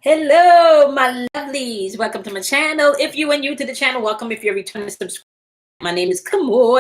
Hello, my lovelies. Welcome to my channel. If you are new to the channel, welcome. If you're returning subscriber, my name is Cosmo,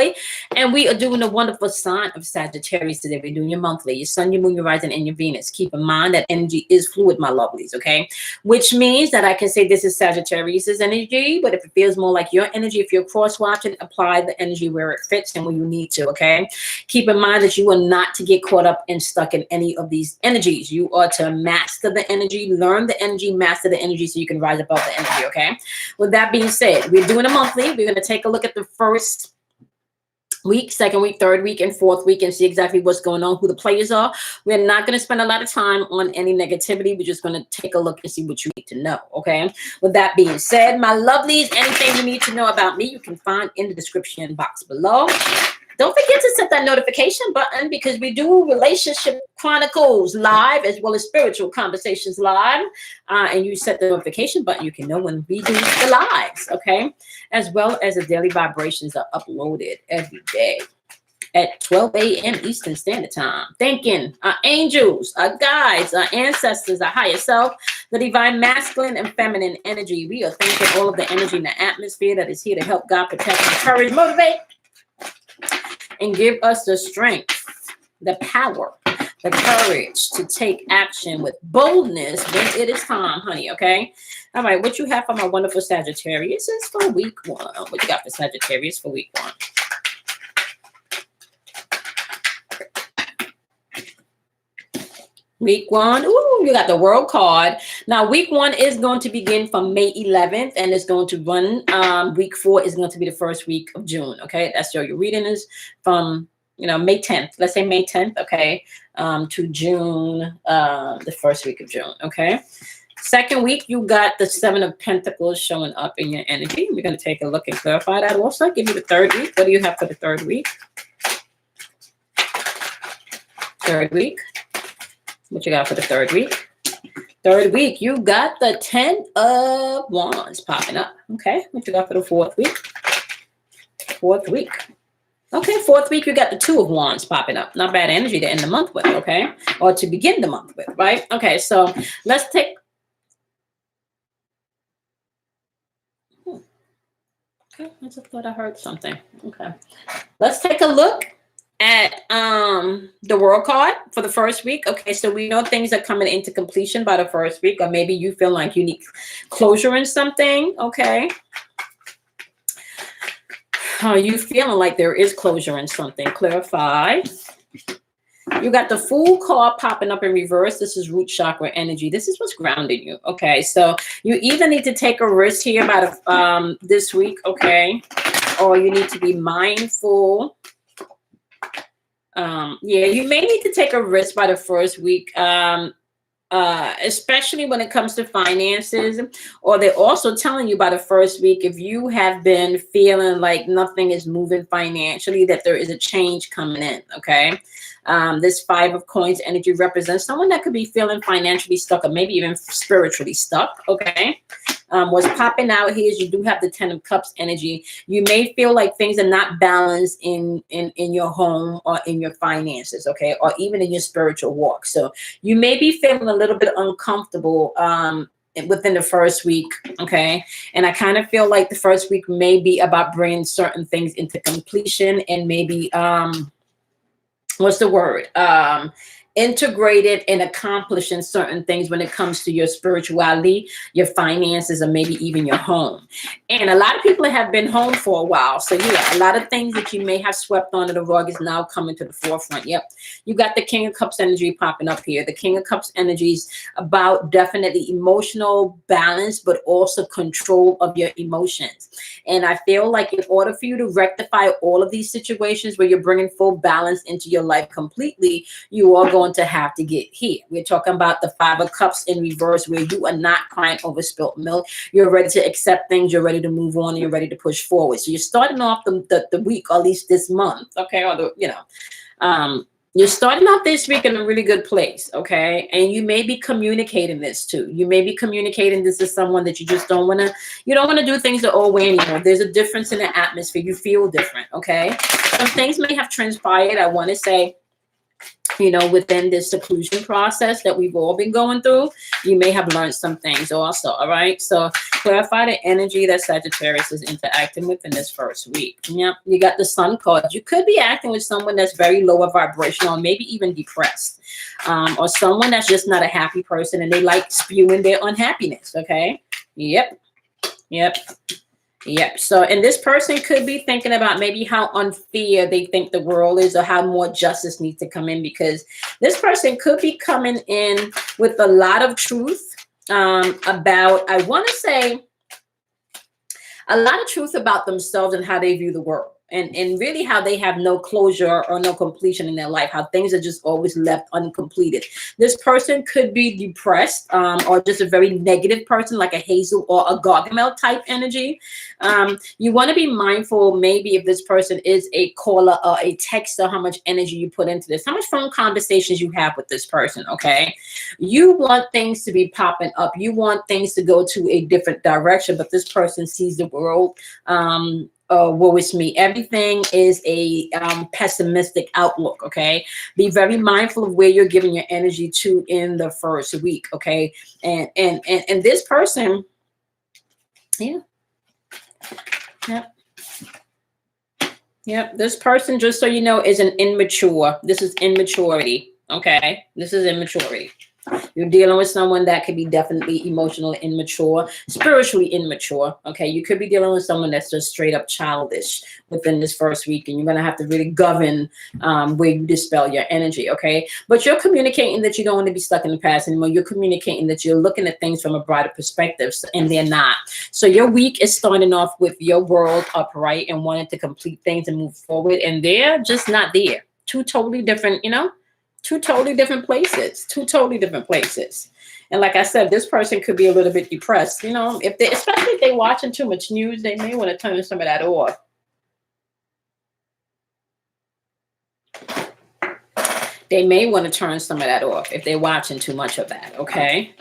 and we are doing a wonderful sign of Sagittarius today. We're doing your monthly, your sun, your moon, your rising, and your Venus. Keep in mind that energy is fluid, my lovelies, okay? Which means that I can say this is Sagittarius's energy, but if it feels more like your energy, if you're cross-watching, apply the energy where it fits and where you need to, okay? Keep in mind that you are not to get caught up and stuck in any of these energies. You are to master the energy, learn the energy, master the energy so you can rise above the energy, okay? With that being said, we're doing a monthly. We're going to take a look at the first week, second week, third week, and fourth week and see exactly what's going on, who the players are. We're not going to spend a lot of time on any negativity. We're just going to take a look and see what you need to know, okay? With that being said, my lovelies, anything you need to know about me, you can find in the description box below. Don't forget to set that notification button because we do relationship chronicles live as well as spiritual conversations live. And you set the notification button, you can know when we do the lives, okay? As well as the daily vibrations are uploaded every day at 12 a.m. Eastern Standard Time. Thanking our angels, our guides, our ancestors, our higher self, the divine masculine and feminine energy. We are thanking all of the energy in the atmosphere that is here to help God protect, encourage, motivate, and give us the strength, the power, the courage to take action with boldness when it is time, honey, okay? All right, what you have for my wonderful Sagittarius is for week one. What you got for Sagittarius for week one? Week one, ooh, you got the World card. Now, week one is going to begin from May 11th, and it's going to run. Week four is going to be the first week of June, okay? That's your reading is from, May 10th. Let's say May 10th, okay, to June, the first week of June, okay? Second week, you got the Seven of Pentacles showing up in your energy. We're going to take a look and clarify that also. Give you the third week. What do you have for the third week? Third week. What you got for the third week? Third week, you got the 10 of Wands popping up. Okay, what you got for the fourth week? Fourth week. Okay, fourth week, you got the 2 of Wands popping up. Not bad energy to end the month with, okay? Or to begin the month with, right? Okay, so let's take... Okay, I just thought I heard something. Okay, let's take a look at the World card for the first week. Okay, so we know things are coming into completion by the first week, or maybe you feel like you need closure in something. Okay, are you feeling like there is closure in something? Clarify. You got the Fool card popping up in reverse. This is root chakra energy. This is what's grounding you. Okay, so you either need to take a risk here by the this week, okay, or you need to be mindful. Yeah, you may need to take a risk by the first week, especially when it comes to finances, or they're also telling you by the first week, if you have been feeling like nothing is moving financially, that there is a change coming in, okay? This 5 of Coins energy represents someone that could be feeling financially stuck or maybe even spiritually stuck, okay? What's popping out here is you do have the 10 of Cups energy. You may feel like things are not balanced in your home or in your finances, okay, or even in your spiritual walk. So you may be feeling a little bit uncomfortable within the first week, okay? And I kind of feel like the first week may be about bringing certain things into completion and maybe what's the word? Integrated and accomplishing certain things when it comes to your spirituality, your finances, or maybe even your home. And a lot of people have been home for a while. So yeah, a lot of things that you may have swept under the rug is now coming to the forefront. Yep. You got the King of Cups energy popping up here. The King of Cups energy is about definitely emotional balance, but also control of your emotions. And I feel like in order for you to rectify all of these situations where you're bringing full balance into your life completely, you are going to have to get here. We're talking about the 5 of Cups in reverse, where you are not crying over spilt milk. You're ready to accept things. You're ready to move on. And you're ready to push forward. So you're starting off the week, or at least this month, okay? Or you're starting out this week in a really good place, okay? And you may be communicating this too. You may be communicating this to someone that you just don't want to do things the old way anymore. There's a difference in the atmosphere. You feel different, okay? Some things may have transpired. I want to say you know, within this seclusion process that we've all been going through, you may have learned some things also. All right. So clarify the energy that Sagittarius is interacting with in this first week. Yeah. You got the Sun card. You could be acting with someone that's very lower vibrational, maybe even depressed, or someone that's just not a happy person and they like spewing their unhappiness. Okay. Yep. Yep. Yep. So, and this person could be thinking about maybe how unfair they think the world is, or how more justice needs to come in, because this person could be coming in with a lot of truth about, I want to say, a lot of truth about themselves and how they view the world. And really how they have no closure or no completion in their life, how things are just always left uncompleted. This person could be depressed, or just a very negative person, like a Hazel or a Gargamel type energy. You want to be mindful, maybe if this person is a caller or a texter, how much energy you put into this, how much phone conversations you have with this person. Okay. You want things to be popping up. You want things to go to a different direction, but this person sees the world, woe is me. Everything is a pessimistic outlook. Okay, be very mindful of where you're giving your energy to in the first week. Okay, and this person, yeah, yep. This person, just so you know, is an immature. This is immaturity. Okay, this is immaturity. You're dealing with someone that could be definitely emotionally immature, spiritually immature. Okay, you could be dealing with someone that's just straight up childish within this first week, and you're going to have to really govern where you dispel your energy. Okay, but you're communicating that you don't want to be stuck in the past anymore. You're communicating that you're looking at things from a broader perspective, and they're not. So your week is starting off with your world upright and wanting to complete things and move forward, and they're just not there. Two totally different, you know. Two totally different places. Two totally different places. And like I said, this person could be a little bit depressed. You know, if they, especially if they're watching too much news, they may want to turn some of that off. They may want to turn some of that off if they're watching too much of that. Okay.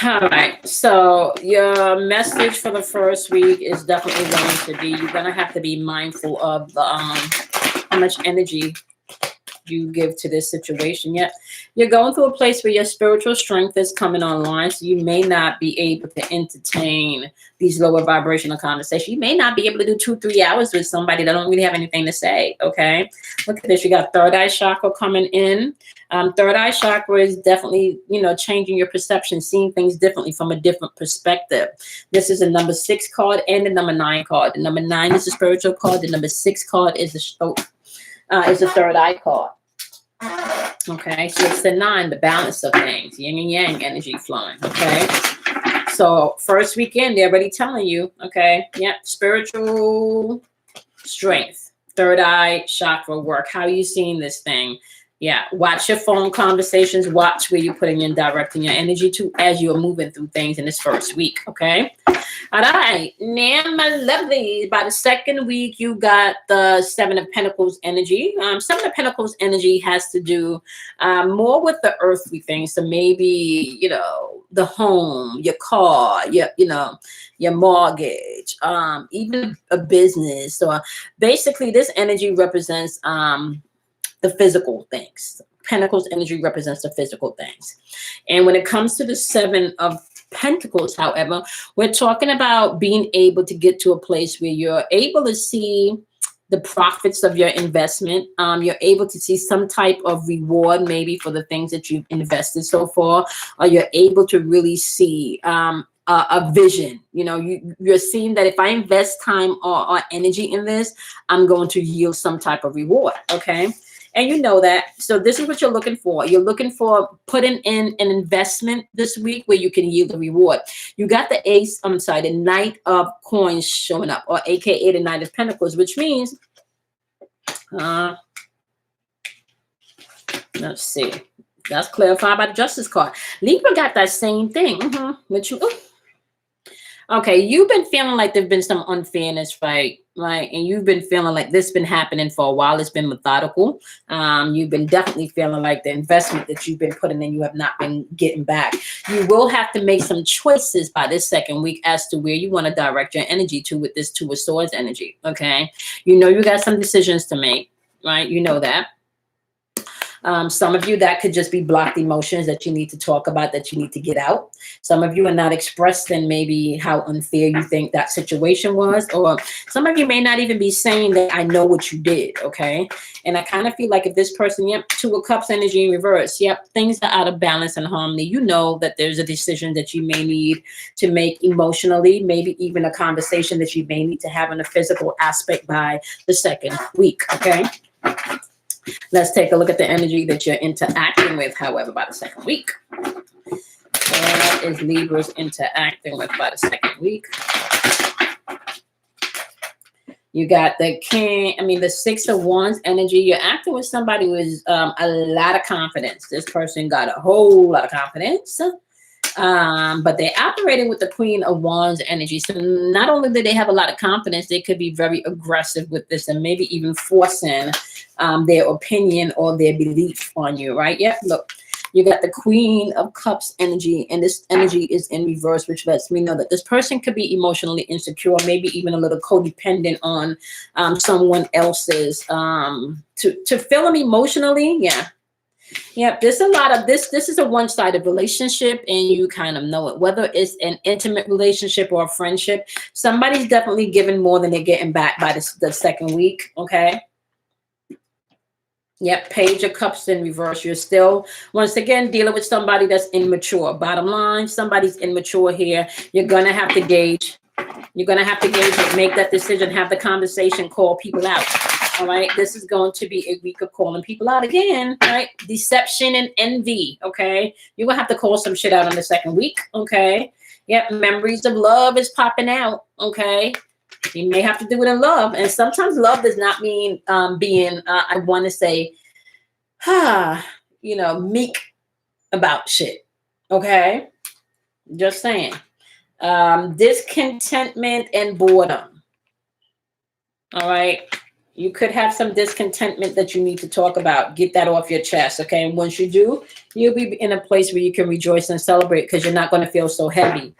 All right. So your message for the first week is definitely going to be, you're going to have to be mindful of the, how much energy you give to this situation. Yet you're going through a place where your spiritual strength is coming online, so you may not be able to entertain these lower vibrational conversations. You may not be able to do 2-3 hours with somebody that don't really have anything to say. Okay, look at this. You got third eye chakra coming in. Third eye chakra is definitely, you know, changing your perception, seeing things differently from a different perspective. This is a number 6 card and the number 9 card. The number 9 is the spiritual card. The number 6 card is the third eye card. Okay, so it's the 9, the balance of things, yin and yang energy flowing. Okay, so first weekend, they're already telling you, okay, yeah, spiritual strength, third eye chakra work. How are you seeing this thing? Yeah, watch your phone conversations. Watch where you're putting and directing your energy to as you're moving through things in this first week. Okay. All right. Now, my lovely, by the second week, you got the 7 of Pentacles energy. 7 of Pentacles energy has to do more with the earthly things. So maybe, you know, the home, your car, your mortgage, even a business. So basically, this energy represents the physical things. Pentacles energy represents the physical things. And when it comes to the 7 of Pentacles, however, we're talking about being able to get to a place where you're able to see the profits of your investment. You're able to see some type of reward, maybe for the things that you've invested so far, or you're able to really see a vision. You know, you're seeing that if I invest time or energy in this, I'm going to yield some type of reward. Okay. And you know that. So this is what you're looking for. You're looking for putting in an investment this week where you can yield a reward. You got the ace, the Knight of Coins showing up, or AKA the Knight of Pentacles, which means, let's see. That's clarified by the Justice card. Libra got that same thing. Which you, okay, you've been feeling like there's been some unfairness, right? And you've been feeling like this has been happening for a while. It's been methodical. You've been definitely feeling like the investment that you've been putting in, you have not been getting back. You will have to make some choices by this second week as to where you want to direct your energy to with this 2 of Swords energy. Okay, you know you got some decisions to make, right? You know that. Some of you, that could just be blocked emotions that you need to talk about, that you need to get out. Some of you are not expressing maybe how unfair you think that situation was, or some of you may not even be saying that I know what you did, okay? And I kind of feel like if this person, yep, Two of Cups energy in reverse, yep, things are out of balance and harmony. You know that there's a decision that you may need to make emotionally, maybe even a conversation that you may need to have in a physical aspect by the second week, okay? Let's take a look at the energy that you're interacting with, however, by the second week. What is Libra's interacting with by the second week? You got the the Six of Wands energy. You're acting with somebody who is a lot of confidence. This person got a whole lot of confidence. But they're operating with the Queen of Wands energy. So not only do they have a lot of confidence, they could be very aggressive with this and maybe even forcing their opinion or their belief on you, right? Yep, look, you got the Queen of Cups energy, and this energy is in reverse, which lets me know that this person could be emotionally insecure, maybe even a little codependent on someone else's to fill them emotionally. Yeah. Yep, there's a lot of this. This is a one-sided relationship, and you kind of know it. Whether it's an intimate relationship or a friendship, somebody's definitely giving more than they're getting back by the second week, okay? Yep, Page of Cups in reverse. You're still, once again, dealing with somebody that's immature. Bottom line, somebody's immature here. You're going to have to gauge. You're going to have to gauge it, make that decision, have the conversation, call people out. All right, this is going to be a week of calling people out again, right? Deception and envy, okay? You're going to have to call some shit out on the second week, okay? Yep, memories of love is popping out, okay? You may have to do it in love. And sometimes love does not mean being, I want to say, meek about shit, okay? Just saying. Discontentment and boredom, all right? You could have some discontentment that you need to talk about. Get that off your chest, okay? And once you do, you'll be in a place where you can rejoice and celebrate because you're not going to feel so heavy.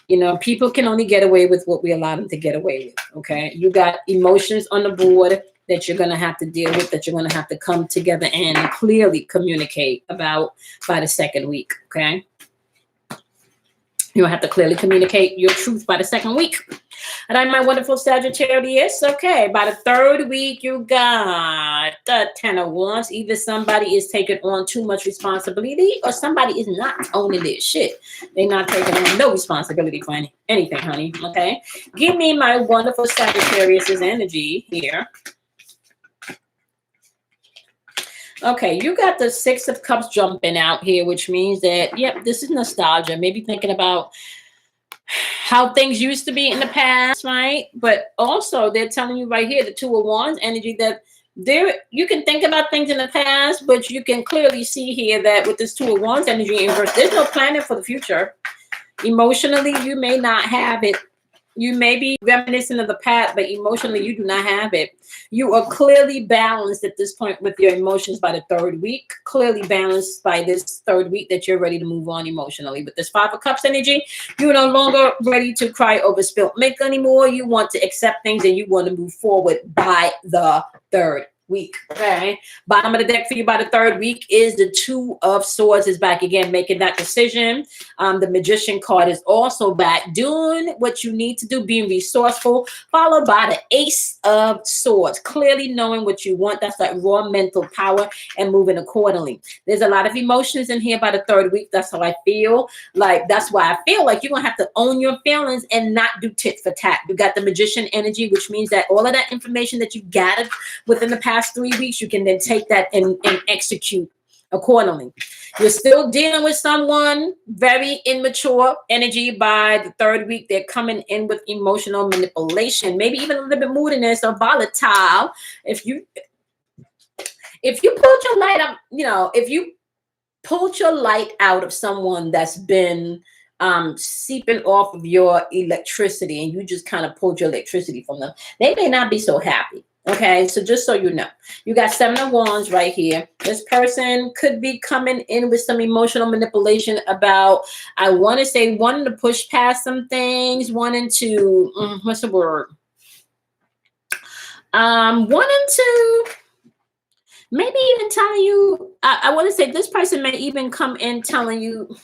You know, people can only get away with what we allow them to get away with, okay? You got emotions on the board that you're going to have to deal with, that you're going to have to come together and clearly communicate about by the second week, okay? You'll have to clearly communicate your truth by the second week. And I'm my wonderful Sagittarius. Okay, by the third week, you got the Ten of Wands. Either somebody is taking on too much responsibility or somebody is not owning their shit. They're not taking on no responsibility for anything, honey. Okay, give me my wonderful Sagittarius's energy here. Okay, you got the Six of Cups jumping out here, which means that, yep, this is nostalgia. Maybe thinking about how things used to be in the past, right? But also they're telling you right here, the Two of Wands energy, that you can think about things in the past, but you can clearly see here that with this Two of Wands energy inverse, there's no planning for the future. Emotionally, you may not have it. You may be reminiscent of the past, but emotionally, you do not have it. You are clearly balanced at this point with your emotions by the third week. Clearly balanced by this third week that you're ready to move on emotionally. With this Five of Cups energy, you're no longer ready to cry over spilt milk anymore. You want to accept things and you want to move forward by the third week. Okay, bottom of the deck for you by the third week is the Two of Swords is back again, making that decision. The Magician card is also back, doing what you need to do, being resourceful, followed by the Ace of Swords, clearly knowing what you want. That's like raw mental power and moving accordingly. There's a lot of emotions in here by the third week. That's how I feel. Like, that's why I feel like you're gonna have to own your feelings and not do tit for tat. You got the Magician energy, which means that all of that information that you gathered within the past 3 weeks, you can then take that and execute accordingly. You're still dealing with someone very immature energy by the third week. They're coming in with emotional manipulation, maybe even a little bit moodiness or volatile. If you pulled your light up, if you pulled your light out of someone that's been seeping off of your electricity and you just kind of pulled your electricity from them, they may not be so happy. Okay, so just so you know, you got Seven of Wands right here. This person could be coming in with some emotional manipulation about, I want to say, wanting to push past some things, wanting to, what's the word? Wanting to maybe even telling you, I want to say this person may even come in telling you,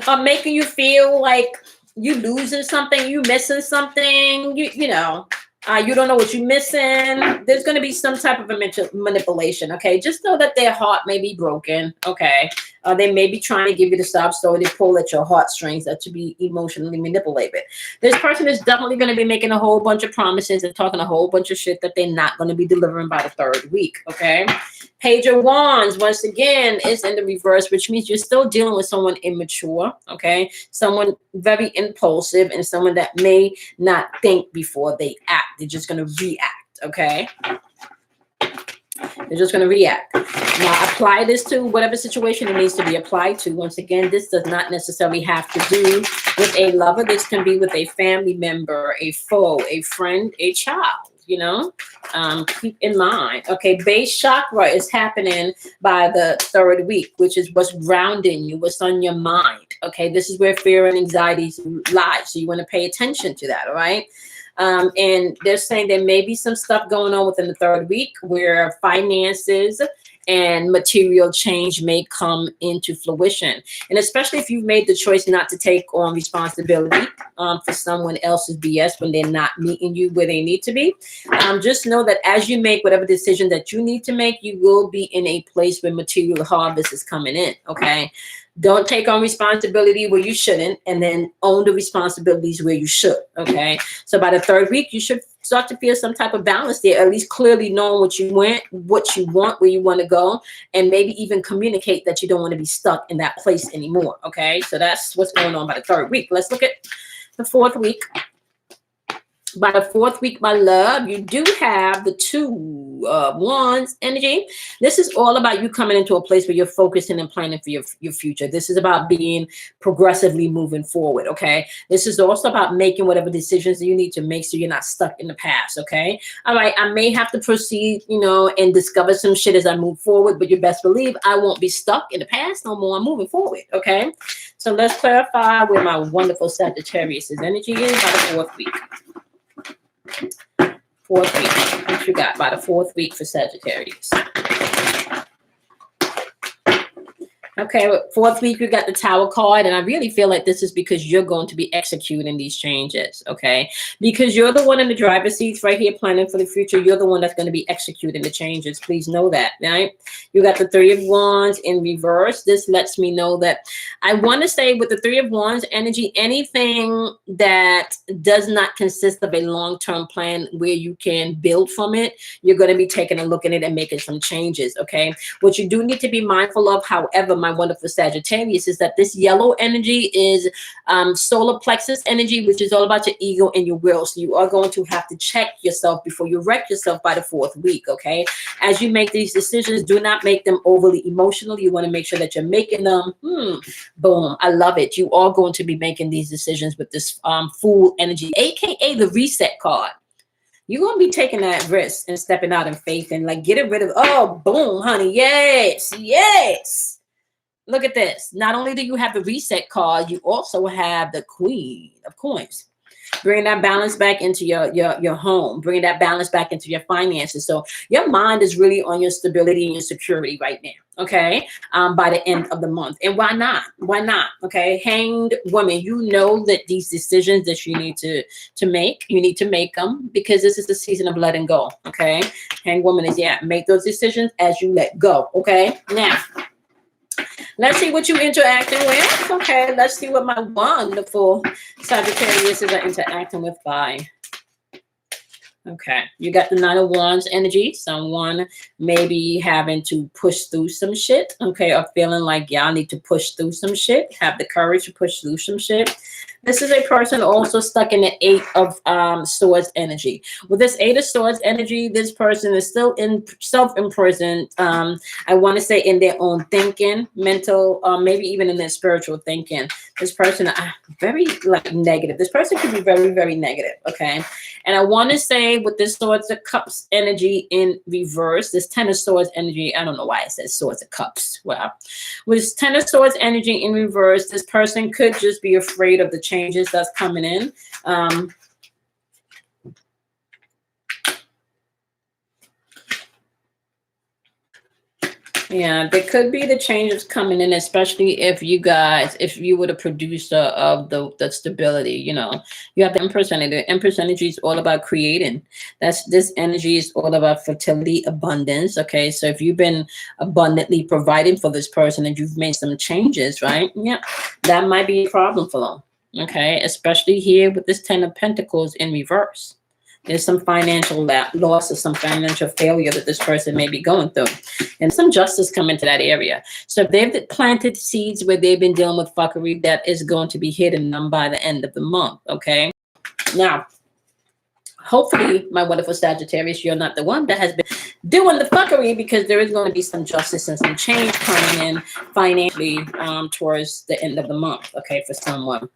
or making you feel like you losing something, you missing something, you don't know what you're missing. There's going to be some type of a manipulation. Okay, just know that their heart may be broken. Okay, they may be trying to give you the sob story to pull at your heartstrings, that to be emotionally manipulated. This person is definitely going to be making a whole bunch of promises and talking a whole bunch of shit that they're not going to be delivering by the third week. Okay, Page of Wands, once again, is in the reverse, which means you're still dealing with someone immature, okay? Someone very impulsive and someone that may not think before they act. They're just going to react, okay? They're just going to react. Now, apply this to whatever situation it needs to be applied to. Once again, this does not necessarily have to do with a lover. This can be with a family member, a foe, a friend, a child. Keep in mind. Okay, base chakra is happening by the third week, which is what's grounding you, what's on your mind. Okay, this is where fear and anxiety lie. So you want to pay attention to that. All right. And they're saying there may be some stuff going on within the third week where finances and material change may come into fruition. And especially if you've made the choice not to take on responsibility for someone else's BS when they're not meeting you where they need to be. Just know that as you make whatever decision that you need to make, you will be in a place where material harvest is coming in. Okay. Don't take on responsibility where you shouldn't, and then own the responsibilities where you should. Okay. So by the third week, you should start to feel some type of balance there, at least clearly knowing what you want, where you want to go, and maybe even communicate that you don't want to be stuck in that place anymore. Okay. So that's what's going on by the third week. Let's look at the fourth week. By the fourth week, my love, you do have the Two of Wands energy. This is all about you coming into a place where you're focusing and planning for your future. This is about being progressively moving forward, okay? This is also about making whatever decisions that you need to make so you're not stuck in the past, okay? All right, I may have to proceed, and discover some shit as I move forward, but you best believe I won't be stuck in the past no more. I'm moving forward, okay? So let's clarify where my wonderful Sagittarius' energy is by the fourth week. Fourth week. What you got by the fourth week for Sagittarius? Okay, fourth week, you got the Tower card, and I really feel like this is because you're going to be executing these changes, okay? Because you're the one in the driver's seat right here planning for the future. You're the one that's going to be executing the changes. Please know that, right? You got the Three of Wands in reverse. This lets me know that I want to say with the Three of Wands energy, anything that does not consist of a long-term plan where you can build from it, you're going to be taking a look at it and making some changes, okay? What you do need to be mindful of, however, my wonderful Sagittarius, is that this yellow energy is solar plexus energy, which is all about your ego and your will. So you are going to have to check yourself before you wreck yourself by the fourth week, okay? As you make these decisions, do not make them overly emotional. You want to make sure that you're making them, boom, I love it. You are going to be making these decisions with this Fool energy, aka the reset card. You're going to be taking that risk and stepping out in faith and like getting rid of, oh, boom, honey. Yes, yes. Look at this. Not only do you have the reset card, you also have the Queen of Coins. Bring that balance back into your home. Bring that balance back into your finances. So your mind is really on your stability and your security right now, okay, by the end of the month. And why not? Why not? Okay, Hanged Woman, you know that these decisions that you need to make, you need to make them because this is the season of letting go, okay? Hanged Woman is, make those decisions as you let go, okay? Now, let's see what you're interacting with. Okay, let's see what my wonderful Sagittarius is interacting with by. Okay, you got the Nine of Wands energy. Someone maybe having to push through some shit, okay, or feeling like y'all need to push through some shit. Have the courage to push through some shit. This is a person also stuck in the Eight of Swords energy. With this Eight of Swords energy, this person is still in self-imprisoned. I want to say in their own thinking, mental, maybe even in their spiritual thinking. This person, very like negative. This person could be very, very negative, okay? And I want to say with this Swords of Cups energy in reverse, this Ten of Swords energy, I don't know why it says Swords of Cups. Wow. With this Ten of Swords energy in reverse, this person could just be afraid of the changes that's coming in. Yeah, there could be the changes coming in, especially if you guys, if you were the producer of the stability, you know, you have the Empress energy. The Empress energy is all about creating. This energy is all about fertility, abundance. Okay, so if you've been abundantly providing for this person and you've made some changes, right? Yeah, that might be a problem for them. Okay, especially here with this Ten of Pentacles in reverse. There's some financial loss or some financial failure that this person may be going through. And some justice come into that area. So if they've planted seeds where they've been dealing with fuckery, that is going to be hidden them by the end of the month. Okay. Now, hopefully, my wonderful Sagittarius, you're not the one that has been doing the fuckery, because there is going to be some justice and some change coming in financially towards the end of the month. Okay, for someone.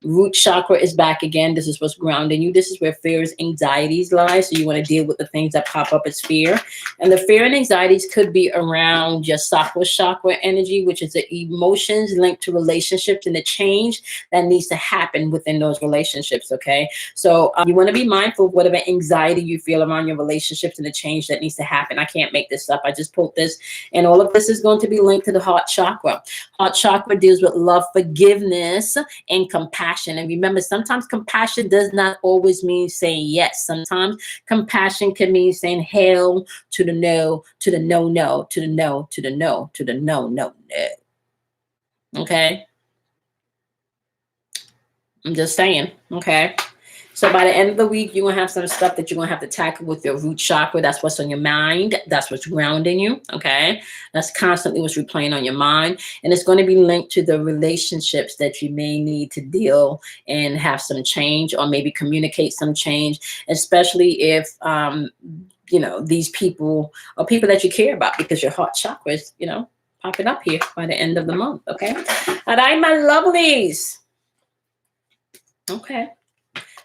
Root chakra is back again. This is what's grounding you. This is where fears, anxieties lie. So you want to deal with the things that pop up as fear. And the fear and anxieties could be around your sakura chakra energy, which is the emotions linked to relationships and the change that needs to happen within those relationships. Okay. So you want to be mindful of whatever anxiety you feel around your relationships and the change that needs to happen. I can't make this up. I just pulled this, and all of this is going to be linked to the heart chakra. Heart chakra deals with love, forgiveness, and compassion. And remember, sometimes compassion does not always mean saying yes. Sometimes compassion can mean saying hell to the no, to the no, no, to the no, to the no, to the no, no, no. Okay. I'm just saying. Okay. So by the end of the week, you're going to have some stuff that you're going to have to tackle with your root chakra. That's what's on your mind. That's what's grounding you. Okay. That's constantly what's replaying on your mind. And it's going to be linked to the relationships that you may need to deal and have some change, or maybe communicate some change, especially if, you know, these people are people that you care about, because your heart chakra is, you know, popping up here by the end of the month. Okay. All right, my lovelies. Okay.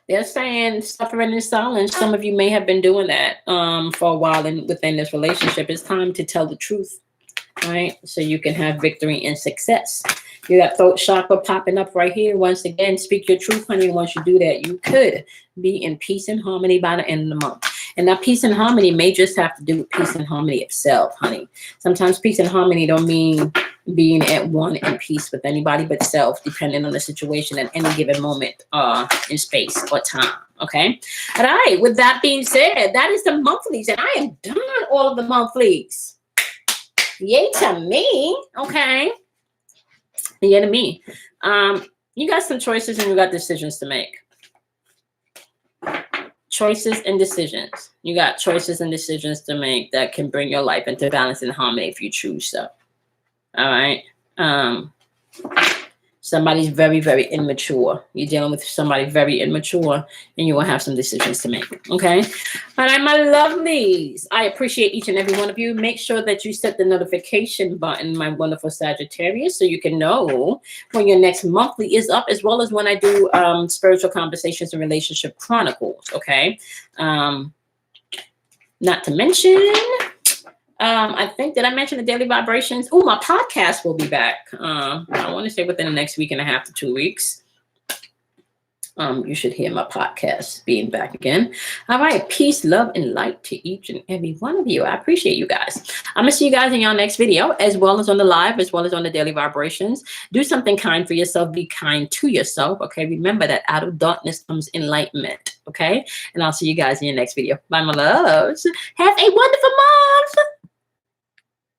They're saying suffering in silence. Some of you may have been doing that for a while within this relationship. It's time to tell the truth, right? So you can have victory and success. You got throat chakra popping up right here. Once again, speak your truth, honey. And once you do that, you could be in peace and harmony by the end of the month. And that peace and harmony may just have to do with peace and harmony itself, honey. Sometimes peace and harmony don't mean being at one in peace with anybody but self, depending on the situation at any given moment in space or time. Okay. All right. With that being said, that is the monthlies, and I am done all of the monthlies. Yay to me. Okay. Yay to me. You got some choices and you got decisions to make. Choices and decisions. You got choices and decisions to make that can bring your life into balance and harmony if you choose so. All right. Somebody's very, very immature. You're dealing with somebody very immature, and you will have some decisions to make. Okay. All right, my lovelies. I appreciate each and every one of you. Make sure that you set the notification button, my wonderful Sagittarius, so you can know when your next monthly is up, as well as when I do spiritual conversations and relationship chronicles. Okay. Not to mention, I think, did I mention the daily vibrations? Oh, my podcast will be back. I want to say within the next week and a half to 2 weeks. You should hear my podcast being back again. All right. Peace, love, and light to each and every one of you. I appreciate you guys. I'm going to see you guys in your next video, as well as on the live, as well as on the daily vibrations. Do something kind for yourself. Be kind to yourself. Okay. Remember that out of darkness comes enlightenment. Okay. And I'll see you guys in your next video. Bye, my loves. Have a wonderful month.